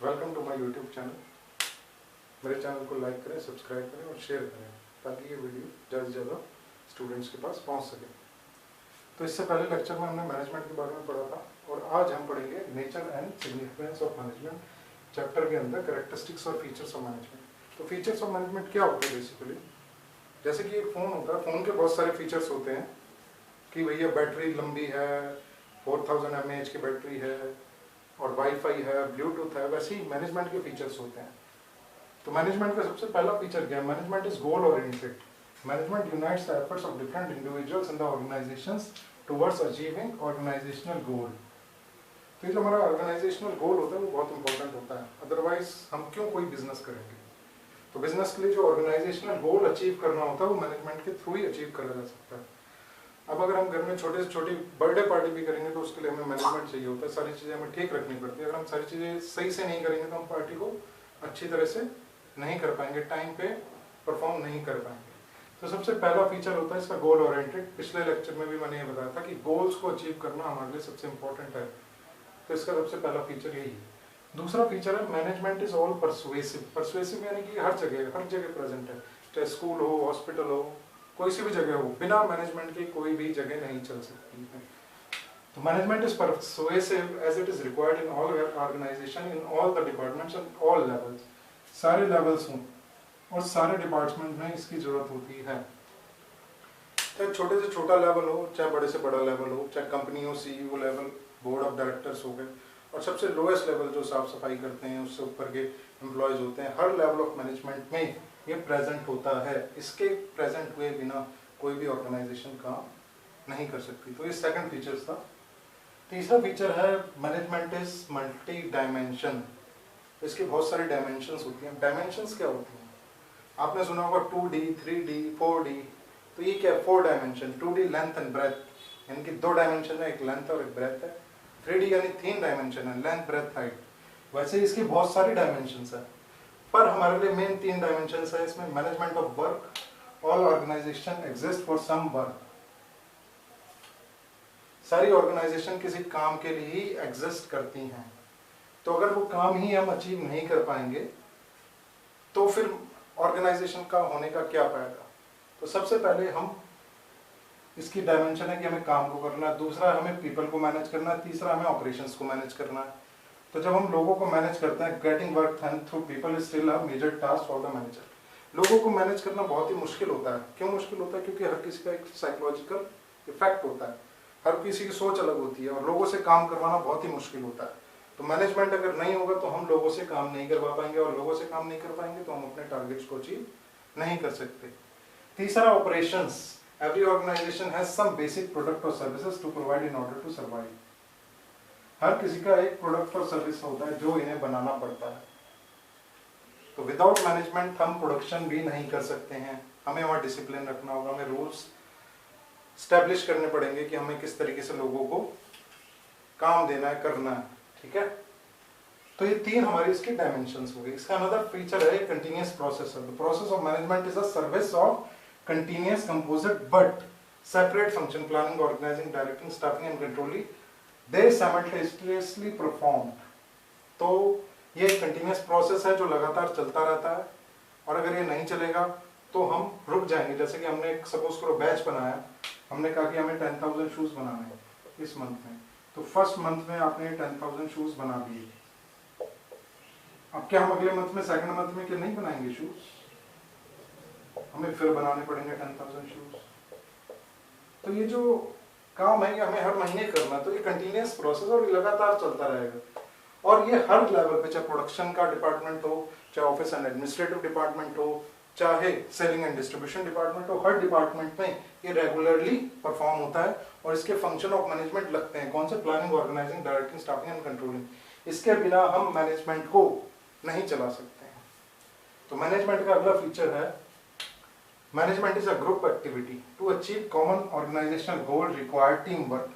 Welcome to my YouTube channel. मेरे channel को like करें, सब्सक्राइब करें और शेयर करें ताकि ये वीडियो ज़्यादा से ज़्यादा स्टूडेंट्स के पास पहुंच सके। तो इससे पहले लेक्चर में हमने मैनेजमेंट के बारे में पढ़ा था और आज हम पढ़ेंगे nature and significance of management chapter के अंदर कैरेक्टरिस्टिक्स और फीचर्स ऑफ मैनेजमेंट। तो फीचर्स ऑफ मैनेजमेंट क्या होता है बेसिकली, जैसे कि एक फ़ोन होता है, फ़ोन के बहुत सारे फीचर्स होते हैं कि भैया बैटरी लंबी है, 4000 mAh की बैटरी है और वाईफाई है, ब्लूटूथ है। वैसे ही मैनेजमेंट के फीचर्स होते हैं। तो मैनेजमेंट का सबसे पहला फीचर क्या है? Management is goal oriented. Management unites the efforts of different individuals in the organisations towards achieving organisational goal. तो ये जो हमारा ऑर्गेनाइजेशनल गोल होता है वो बहुत इंपॉर्टेंट होता है, अदरवाइज हम क्यों कोई बिजनेस करेंगे। तो बिजनेस के लिए जो ऑर्गेनाइजेशनल गोल अचीव करना होता है वो मैनेजमेंट के थ्रू ही अचीव करा जा सकता है। अब अगर हम घर में छोटे से छोटी बर्थडे पार्टी भी करेंगे तो उसके लिए हमें मैनेजमेंट चाहिए होता है, सारी चीज़ें हमें ठीक रखनी पड़ती है। अगर हम सारी चीज़ें सही से नहीं करेंगे तो हम पार्टी को अच्छी तरह से नहीं कर पाएंगे, टाइम पे परफॉर्म नहीं कर पाएंगे। तो सबसे पहला फीचर होता है इसका गोल ओरिएंटेड। पिछले लेक्चर में भी मैंने ये बताया था कि गोल्स को अचीव करना हमारे लिए सबसे इंपॉर्टेंट है, तो इसका सबसे पहला फीचर यही है। दूसरा फीचर है management is all persuasive. Persuasive यानी कि हर जगह प्रेजेंट है, चाहे स्कूल हो, हॉस्पिटल हो, कोई सी भी जगह हो, बिना मैनेजमेंट के कोई भी जगह नहीं चल सकती है। तो management is persuasive as it is required in all organisation in all the departments and all levels. सारे लेवल्स हों और सारे डिपार्टमेंट में इसकी जरूरत होती है, चाहे छोटे से छोटा लेवल हो, चाहे बड़े से बड़ा लेवल हो, चाहे कंपनी हो, CEO level, board of directors हो गए, और सबसे लोएस्ट लेवल जो साफ सफाई करते हैं उससे ऊपर के एम्प्लॉयज होते हैं। हर लेवल ऑफ मैनेजमेंट में ये प्रेजेंट होता है। इसके प्रेजेंट हुए बिना कोई भी ऑर्गेनाइजेशन काम नहीं कर सकती। तो ये सेकंड फीचर था। तीसरा फीचर है मैनेजमेंट इज मल्टी डायमेंशन। इसकी बहुत सारी डायमेंशंस होती हैं। डायमेंशंस क्या होती हैं? आपने सुना होगा 2D, 3D, 4D। तो ये क्या है? 4 dimension. 2D length and breadth, यानी कि 2 डायमेंशन है, एक लेंथ और एक ब्रेथ है। 3D यानी 3 डायमेंशन है, लेंथ, ब्रेथ, हाइट। वैसे इसकी बहुत सारी डायमेंशंस है, पर हमारे लिए मेन 3 डायमेंशंस है इसमें। Management of work, all organisation exist for some work. सारी ऑर्गेनाइजेशन किसी काम के लिए ही एग्जिस्ट करती हैं। तो अगर वो काम ही हम अचीव नहीं कर पाएंगे तो फिर ऑर्गेनाइजेशन का होने का क्या फायदा। तो सबसे पहले हम इसकी डायमेंशन है कि हमें काम को करना है, दूसरा हमें पीपल को मैनेज करना है, तीसरा हमें ऑपरेशंस को मैनेज करना है। तो जब हम लोगों को मैनेज करते हैं, getting work done through people is still a major task for the manager. लोगों को मैनेज करना बहुत ही मुश्किल होता है। क्यों मुश्किल होता है? क्योंकि हर किसी का एक साइकोलॉजिकल इफेक्ट होता है, हर किसी की सोच अलग होती है और लोगों से काम करवाना बहुत ही मुश्किल होता है। तो मैनेजमेंट अगर नहीं होगा तो हम लोगों से काम नहीं करवा पाएंगे, और लोगों से काम नहीं कर पाएंगे तो हम अपने टारगेट्स को अचीव नहीं कर सकते। तीसरा operations. Every organisation has some basic product और services to provide in order to survive. हर किसी का एक प्रोडक्ट और सर्विस होता है जो इन्हें बनाना पड़ता है। तो विदाउट मैनेजमेंट हम प्रोडक्शन भी नहीं कर सकते हैं। हमें वहाँ डिसिप्लिन रखना होगा, हमें रूल्स स्टैब्लिश करने पड़ेंगे कि हमें किस तरीके से लोगों को काम देना है, करना है। ठीक है, तो ये 3 हमारी इसकी डायमेंशंस हो गई। इसका अनदर फीचर है continuous process. The process of management is a service of continuous composite but separate function, planning, organising, directing, staffing and controlling they simultaneously performed. तो ये एक कंटीन्यूअस प्रोसेस है जो लगातार चलता रहता है, और अगर ये नहीं चलेगा तो हम रुक जाएंगे। जैसे कि हमने सपोज करो बैच बनाया, हमने कहा कि हमें 10,000 शूज बनाने हैं इस मंथ में। तो फर्स्ट मंथ में आपने 10,000 शूज बना दिए। अब क्या हम अगले मंथ में, सेकंड मंथ में क्या नहीं बनाएंगे शूज? हमें फिर बनाने पड़ेंगे 10,000 शूज। तो ये जो काम है ये हमें हर महीने करना है। तो ये कंटीन्यूअस प्रोसेस और ये लगातार चलता रहेगा, और ये हर लेवल पे, चाहे प्रोडक्शन का डिपार्टमेंट हो, चाहे ऑफिस एंड एडमिनिस्ट्रेटिव डिपार्टमेंट हो, चाहे सेलिंग एंड डिस्ट्रीब्यूशन डिपार्टमेंट हो, हर डिपार्टमेंट में ये रेगुलरली परफॉर्म होता है। और इसके फंक्शन ऑफ मैनेजमेंट लगते हैं कौन से? Planning, organising, directing, staffing and controlling. इसके बिना हम मैनेजमेंट को नहीं चला सकते हैं। तो मैनेजमेंट का अगला फीचर है management is a group activity to achieve common organisational goal require team work.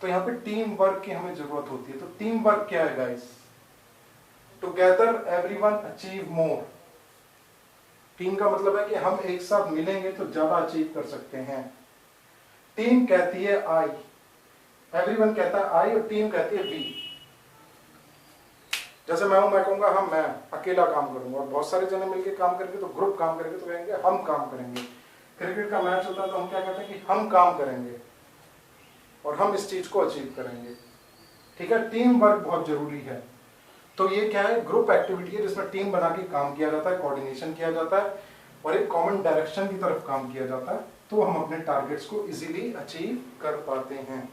तो यहाँ पे टीम वर्क की हमें जरूरत होती है। तो टीम वर्क क्या है guys? Together everyone achieve more. Team का मतलब है कि हम एक साथ मिलेंगे तो ज्यादा अचीव कर सकते हैं। टीम कहती है आई, एवरीवन कहता है आई, और टीम कहती है वी। जैसे मैं हूं, मैं कहूंगा हम, मैं अकेला काम करूंगा, और बहुत सारे जने मिलके काम करेंगे तो ग्रुप काम करेंगे तो कहेंगे हम काम करेंगे। क्रिकेट का मैच होता है तो हम क्या कहते हैं कि हम काम करेंगे और हम इस चीज को अचीव करेंगे। ठीक है, टीम वर्क बहुत जरूरी है। तो ये क्या है, ग्रुप एक्टिविटी है जिसमें टीम बना के काम किया जाता है, कोऑर्डिनेशन किया जाता है और एक कॉमन डायरेक्शन की तरफ काम किया जाता है, तो हम अपने टारगेट्स को इजीली अचीव कर पाते हैं।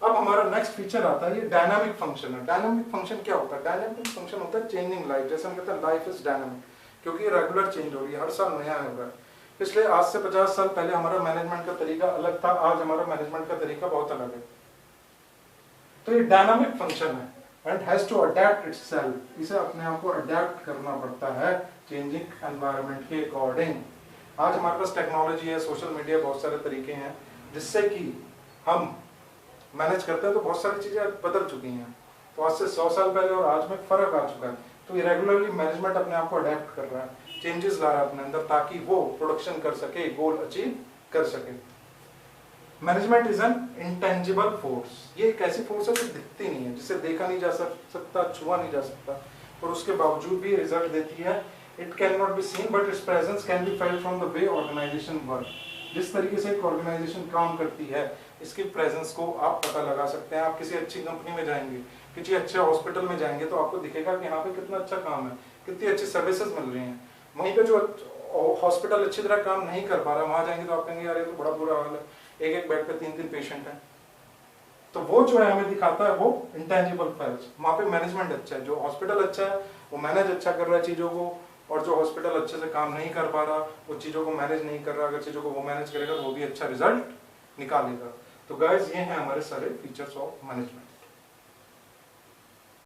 अब हमारा नेक्स्ट फीचर आता है, ये डायनामिक फंक्शन है। डायनामिक फंक्शन क्या होता है? डायनामिक फंक्शन होता है चेंजिंग लाइफ। जैसे हम कहते हैं लाइफ इज डायनामिक, क्योंकि रेगुलर चेंज हो रही है, हर साल नया होगा। पिछले आज से 50 साल पहले हमारा मैनेजमेंट का तरीका अलग था, आज हमारा मैनेजमेंट का तरीका बहुत अलग है। तो ये डायनामिक फंक्शन है and has to adapt itself, इसे अपने आप को अडैप्ट करना पड़ता है चेंजिंग एनवायरनमेंट के अकॉर्डिंग। आज हमारे पास टेक्नोलॉजी है, सोशल मीडिया, बहुत सारे तरीके हैं जिससे कि हम मैनेज करते हैं, तो बहुत सारी चीजें बदल चुकी हैं। तो आज से 100 साल पहले और आज में फर्क आ चुका है। तो ये रेगुलरली मैनेजमेंट अपने आप को अडेप्ट कर रहा है, चेंजेस ला रहा है अपने अंदर, ताकि वो प्रोडक्शन कर सके, गोल अचीव कर सके। Management is an intangible force, ये एक ऐसी फोर्स है जो दिखती नहीं है, जिसे देखा नहीं जा सकता, छुआ नहीं जा सकता, और उसके बावजूद भी रिजल्ट देती है। It can not be seen but its presence can be felt from the way organisation work. जिस तरीके से एक ऑर्गेनाइजेशन काम करती है, इसकी प्रेजेंस को आप पता लगा सकते हैं। आप किसी अच्छी कंपनी में जाएंगे, किसी अच्छे हॉस्पिटल में जाएंगे, तो आपको दिखेगा कि यहाँ पे कितना अच्छा काम है, कितनी अच्छी सर्विसेज मिल रही हैं। वहीं पे जो हॉस्पिटल अच्छी तरह काम नहीं कर पा रहा, वहां जाएंगे तो आप कहेंगे यार ये तो बड़ा बुरा हाल है, एक एक बेड पे 3-3 पेशेंट हैं। तो वो जो है हमें दिखाता है वो इंटेंजिबल फैक्ट्स। वहाँ पे मैनेजमेंट अच्छा है, जो हॉस्पिटल अच्छा है वो मैनेज अच्छा कर रहा है चीजों को, और जो हॉस्पिटल अच्छे से काम नहीं कर पा रहा, वो चीजों को मैनेज नहीं कर रहा, अगर चीजों को वो मैनेज करेगा तो वो भी अच्छा रिजल्ट निकालेगा। तो गाइस ये हैं हमारे सारे फीचर्स ऑफ मैनेजमेंट।